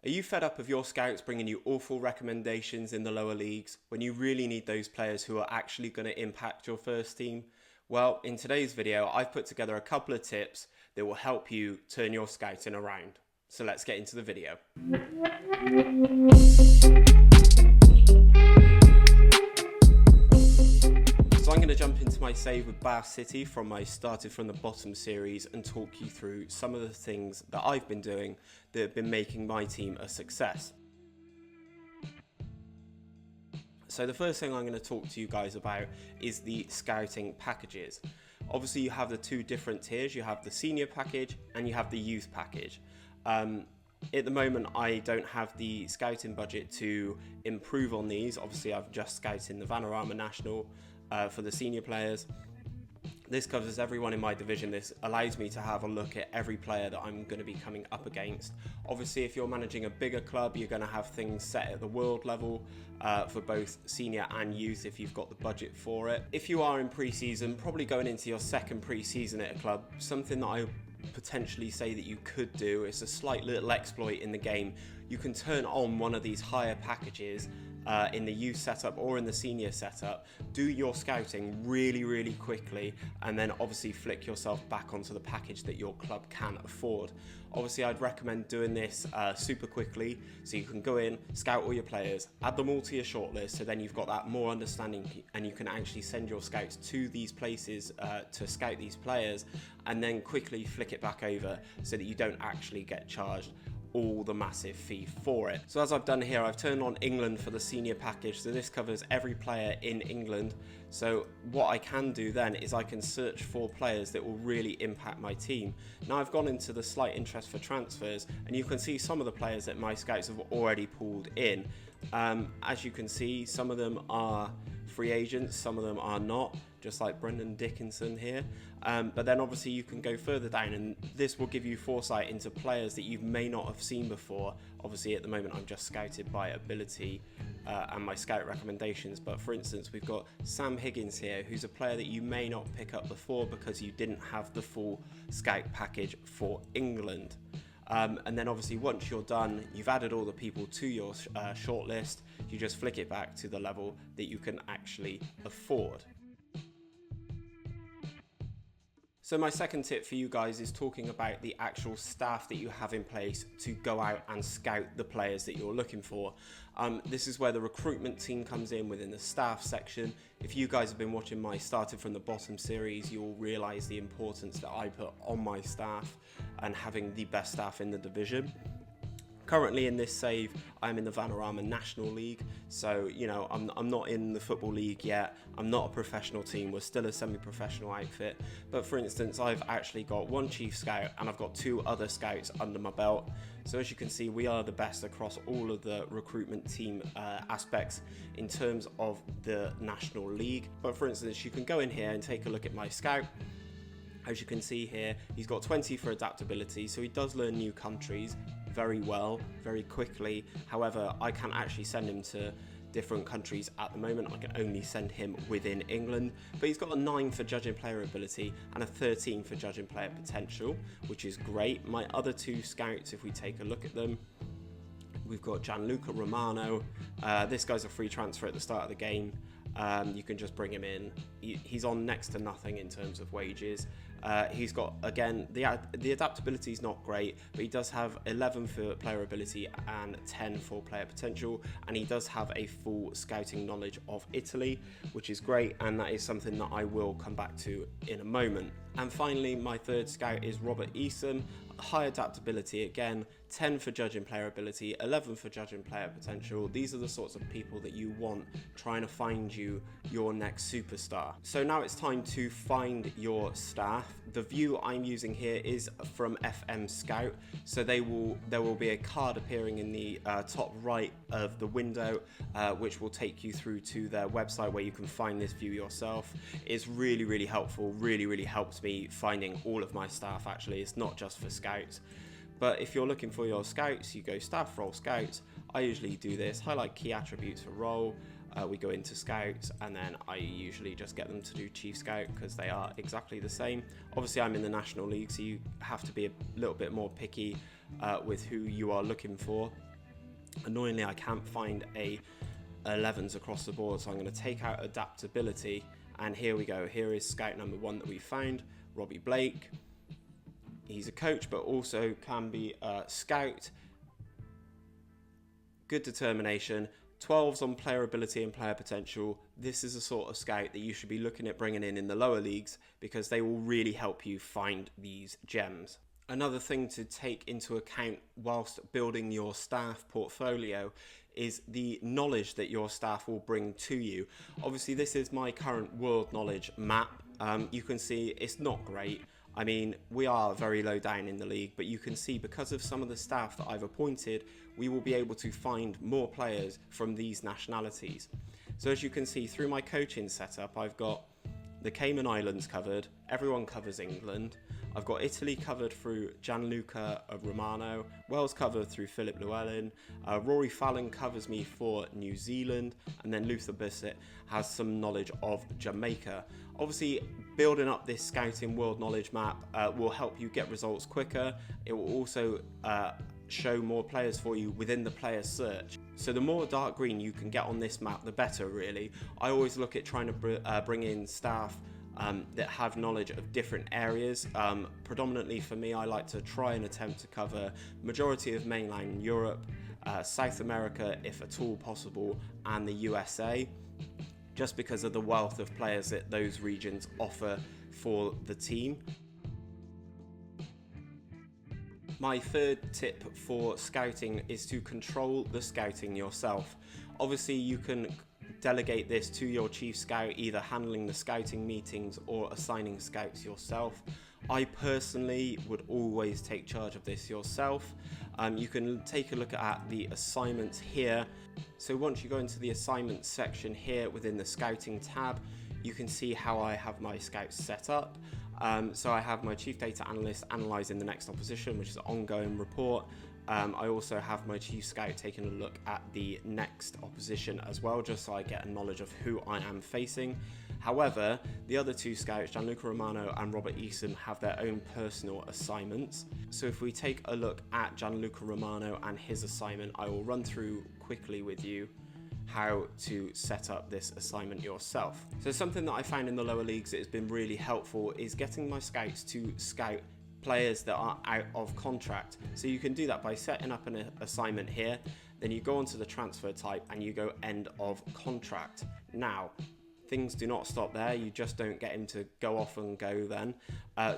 Are you fed up of your scouts bringing you awful recommendations in the lower leagues when you really need those players who are actually going to impact your first team? Well, in today's video, I've put together a couple of tips that will help you turn your scouting around. So let's get into the video. So I'm going to jump into my save with Bath City from my Started from the Bottom series and talk you through some of the things that I've been doing that have been making my team a success. So the first thing I'm going to talk to you guys about is the scouting packages. Obviously you have the two different tiers. You have the senior package and you have the youth package. At the moment I don't have the scouting budget to improve on these. Obviously I've just scouted the Vanarama National for the senior players. This covers everyone in my division. This allows me to have a look at every player that I'm going to be coming up against. Obviously, if you're managing a bigger club, you're going to have things set at the world level for both senior and youth if you've got the budget for it. If you are in pre-season, probably going into your second pre-season at a club, something that I potentially say that you could do is a slight little exploit in the game. You can turn on one of these higher packages in the youth setup or in the senior setup, do your scouting really quickly, and then obviously flick yourself back onto the package that your club can afford. Obviously I'd recommend doing this super quickly, so you can go in, scout all your players, add them all to your shortlist, so then you've got that more understanding and you can actually send your scouts to these places to scout these players, and then quickly flick it back over so that you don't actually get charged all the massive fee for it. So as I've done here, I've turned on England for the senior package, so this covers every player in England. So what I can do then is I can search for players that will really impact my team. Now I've gone into the slight interest for transfers, and you can see some of the players that my scouts have already pulled in. As you can see, some of them are free agents, some of them are not, just like Brendan Dickinson here. But then obviously you can go further down, and this will give you foresight into players that you may not have seen before. Obviously at the moment I'm just scouted by ability and my scout recommendations, but for instance we've got Sam Higgins here, who's a player that you may not pick up before because you didn't have the full scout package for England. And then obviously once you're done, you've added all the people to your shortlist, you just flick it back to the level that you can actually afford. So my second tip for you guys is talking about the actual staff that you have in place to go out and scout the players that you're looking for. This is where the recruitment team comes in within the staff section. If you guys have been watching my Started from the Bottom series, you'll realise the importance that I put on my staff and having the best staff in the division. Currently in this save, I'm in the Vanarama National League, so you know I'm not in the Football League yet. I'm not a professional team, we're still a semi-professional outfit. But for instance, I've actually got one chief scout and I've got two other scouts under my belt. So as you can see, we are the best across all of the recruitment team aspects in terms of the National League. But for instance, you can go in here and take a look at my scout. As you can see here, he's got 20 for adaptability, so he does learn new countries very well, very quickly. However, I can't actually send him to different countries at the moment. I can only send him within England, but he's got a 9 for judging player ability and a 13 for judging player potential, which is great. My other two scouts, if we take a look at them, we've got Gianluca Romano. This guy's a free transfer at the start of the game. You can just bring him in. He's on next to nothing in terms of wages. He's got, again, the adaptability is not great, but he does have 11 for player ability and 10 for player potential, and he does have a full scouting knowledge of Italy, which is great, and that is something that I will come back to in a moment. And finally, my third scout is Robert Eason. High adaptability again, 10 for judging player ability, 11 for judging player potential. These are the sorts of people that you want trying to find you your next superstar. So now it's time to find your staff. The view I'm using here is from FM Scout, so there will be a card appearing in the top right of the window, which will take you through to their website where you can find this view yourself. It's really helpful, really helps me finding all of my staff. Actually, it's not just for scouts. But if you're looking for your scouts, you go staff role scouts. I usually do this, highlight key attributes for role. We go into scouts, and then I usually just get them to do chief scout because they are exactly the same. Obviously I'm in the National League, so you have to be a little bit more picky with who you are looking for. Annoyingly, I can't find a 11s across the board, so I'm going to take out adaptability, and here we go. Here is scout number 1 that we found, Robbie Blake. He's a coach, but also can be a scout. Good determination, 12s on player ability and player potential. This is a sort of scout that you should be looking at bringing in the lower leagues, because they will really help you find these gems. Another thing to take into account whilst building your staff portfolio is the knowledge that your staff will bring to you. Obviously, this is my current world knowledge map. You can see it's not great. I mean, we are very low down in the league, but you can see because of some of the staff that I've appointed, we will be able to find more players from these nationalities. So as you can see through my coaching setup, I've got the Cayman Islands covered, everyone covers England. I've got Italy covered through Gianluca Romano, Wales covered through Philip Llewellyn, Rory Fallon covers me for New Zealand, and then Luther Bissett has some knowledge of Jamaica. Obviously, building up this scouting world knowledge map will help you get results quicker. It will also show more players for you within the player search. So the more dark green you can get on this map, the better, really. I always look at trying to bring in staff that have knowledge of different areas. Predominantly for me, I like to try and attempt to cover majority of mainland Europe, South America if at all possible, and the USA, just because of the wealth of players that those regions offer for the team. My third tip for scouting is to control the scouting yourself. Obviously, you can delegate this to your chief scout, either handling the scouting meetings or assigning scouts yourself. I personally would always take charge of this yourself. You can take a look at the assignments here. So once you go into the assignments section here within the scouting tab, you can see how I have my scouts set up. So I have my chief data analyst analysing the next opposition, which is an ongoing report. I also have my chief scout taking a look at the next opposition as well, just so I get a knowledge of who I am facing. However, the other two scouts, Gianluca Romano and Robert Eason, have their own personal assignments. So if we take a look at Gianluca Romano and his assignment, I will run through quickly with you how to set up this assignment yourself. So something that I found in the lower leagues that has been really helpful is getting my scouts to scout players that are out of contract. So you can do that by setting up an assignment here, then you go onto the transfer type and you go end of contract. Now, things do not stop there, you just don't get him to go off and go then.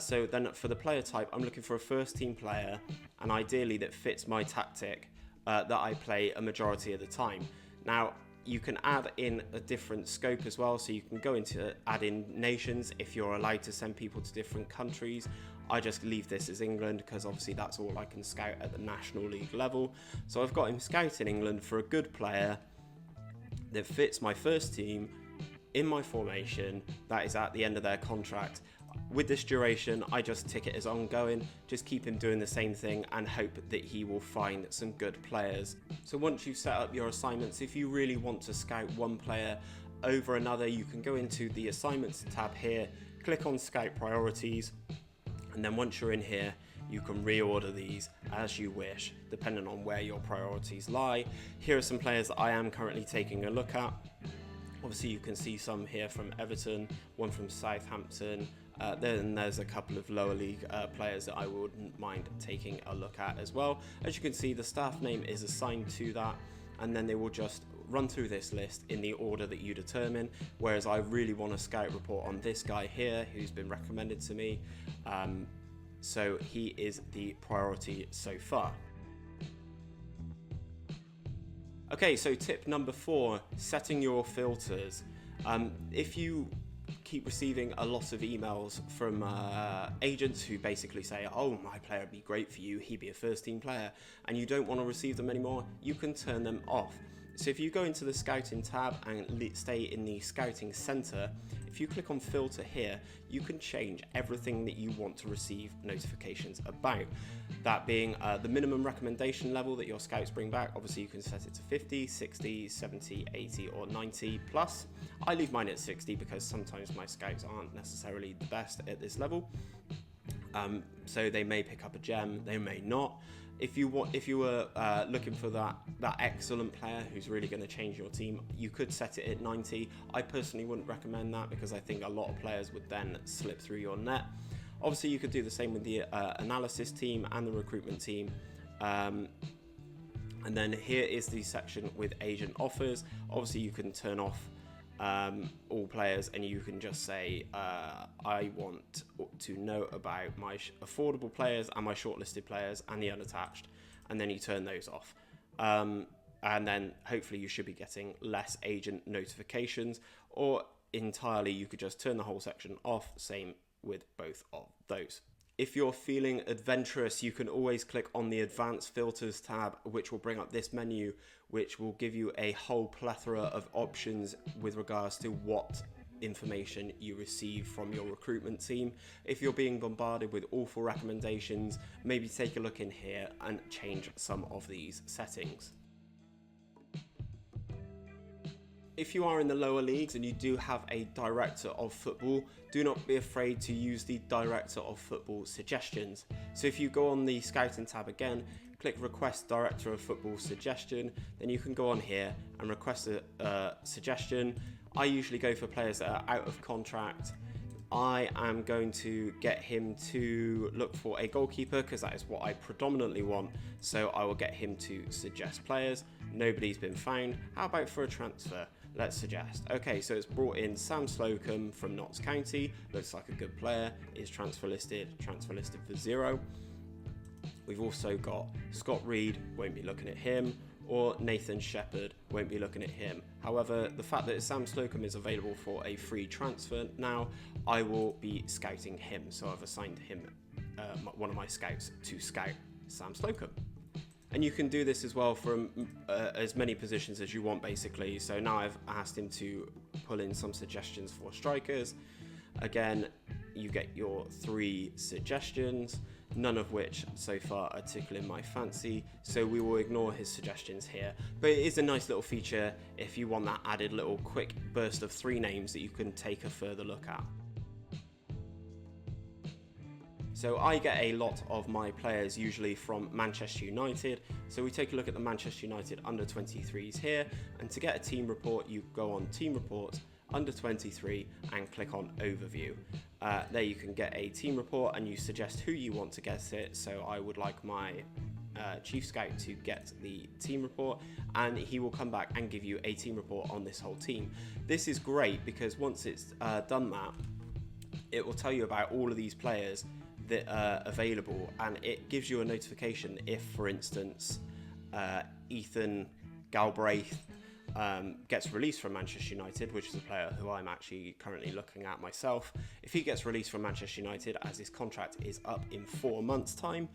So then for the player type, I'm looking for a first team player, and ideally that fits my tactic that I play a majority of the time. Now, you can add in a different scope as well, so you can go into add in nations if you're allowed to send people to different countries. I just leave this as England because obviously that's all I can scout at the National League level. So I've got him scouting England for a good player that fits my first team in my formation that is at the end of their contract. With this duration, I just tick it as ongoing, just keep him doing the same thing and hope that he will find some good players. So once you've set up your assignments, if you really want to scout one player over another, you can go into the assignments tab here, click on scout priorities, and then once you're in here, you can reorder these as you wish, depending on where your priorities lie. Here are some players that I am currently taking a look at. Obviously you can see some here from Everton, one from Southampton, then there's a couple of lower league players that I wouldn't mind taking a look at as well. As you can see, the staff name is assigned to that, and then they will just run through this list in the order that you determine, whereas I really want a scout report on this guy here who's been recommended to me, so he is the priority so far. Okay, so tip number 4, setting your filters. If you keep receiving a lot of emails from agents who basically say, oh, my player would be great for you, he'd be a first team player, and you don't want to receive them anymore, you can turn them off. So if you go into the scouting tab and stay in the scouting center, if you click on filter here, you can change everything that you want to receive notifications about. That being the minimum recommendation level that your scouts bring back. Obviously you can set it to 50, 60, 70, 80 or 90 plus. I leave mine at 60 because sometimes my scouts aren't necessarily the best at this level. So they may pick up a gem, they may not. If you were looking for that excellent player who's really going to change your team, you could set it at 90. I personally wouldn't recommend that because I think a lot of players would then slip through your net. Obviously, you could do the same with the analysis team and the recruitment team. And then here is the section with agent offers. Obviously, you can turn off all players, and you can just say I want to know about my affordable players and my shortlisted players and the unattached, and then you turn those off. And then hopefully you should be getting less agent notifications, or entirely you could just turn the whole section off. Same with both of those. If you're feeling adventurous, you can always click on the Advanced Filters tab, which will bring up this menu, which will give you a whole plethora of options with regards to what information you receive from your recruitment team. If you're being bombarded with awful recommendations, maybe take a look in here and change some of these settings. If you are in the lower leagues and you do have a director of football, do not be afraid to use the director of football suggestions. So if you go on the scouting tab again, click request director of football suggestion, then you can go on here and request a suggestion. I usually go for players that are out of contract. I am going to get him to look for a goalkeeper because that is what I predominantly want. So I will get him to suggest players. Nobody's been found. How about for a transfer? Let's suggest. Okay, so it's brought in Sam Slocum from Notts County. Looks like a good player. Is transfer listed for 0. We've also got Scott Reed, won't be looking at him, or Nathan Shepherd, won't be looking at him. However, the fact that Sam Slocum is available for a free transfer now, I will be scouting him. So I've assigned him, one of my scouts, to scout Sam Slocum. And you can do this as well from as many positions as you want, basically. So now I've asked him to pull in some suggestions for strikers. Again, you get your 3 suggestions, none of which so far are tickling my fancy. So we will ignore his suggestions here. But it is a nice little feature if you want that added little quick burst of 3 names that you can take a further look at. So I get a lot of my players usually from Manchester United. So we take a look at the Manchester United under 23s here. And to get a team report, you go on Team Reports, under 23, and click on Overview. There you can get a team report and you suggest who you want to get it. So I would like my Chief Scout to get the team report, and he will come back and give you a team report on this whole team. This is great because once it's done that, it will tell you about all of these players that are available, and it gives you a notification if, for instance, Ethan Galbraith gets released from Manchester United, which is a player who I'm actually currently looking at myself. If he gets released from Manchester United, as his contract is up in 4 months' time,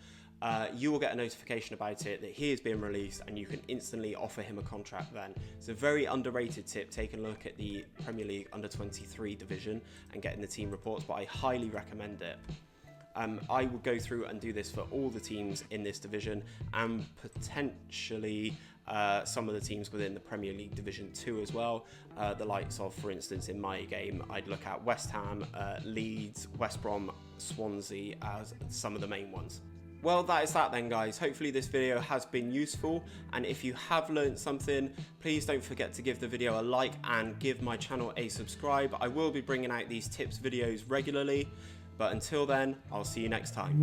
you will get a notification about it that he is being released, and you can instantly offer him a contract then. It's a very underrated tip, taking a look at the Premier League under 23 division and getting the team reports, but I highly recommend it. I will go through and do this for all the teams in this division, and potentially some of the teams within the Premier League Division 2 as well. The likes of, for instance, in my game, I'd look at West Ham, Leeds, West Brom, Swansea as some of the main ones. Well, that is that then, guys. Hopefully this video has been useful, and if you have learned something, please don't forget to give the video a like and give my channel a subscribe. I will be bringing out these tips videos regularly. But until then, I'll see you next time.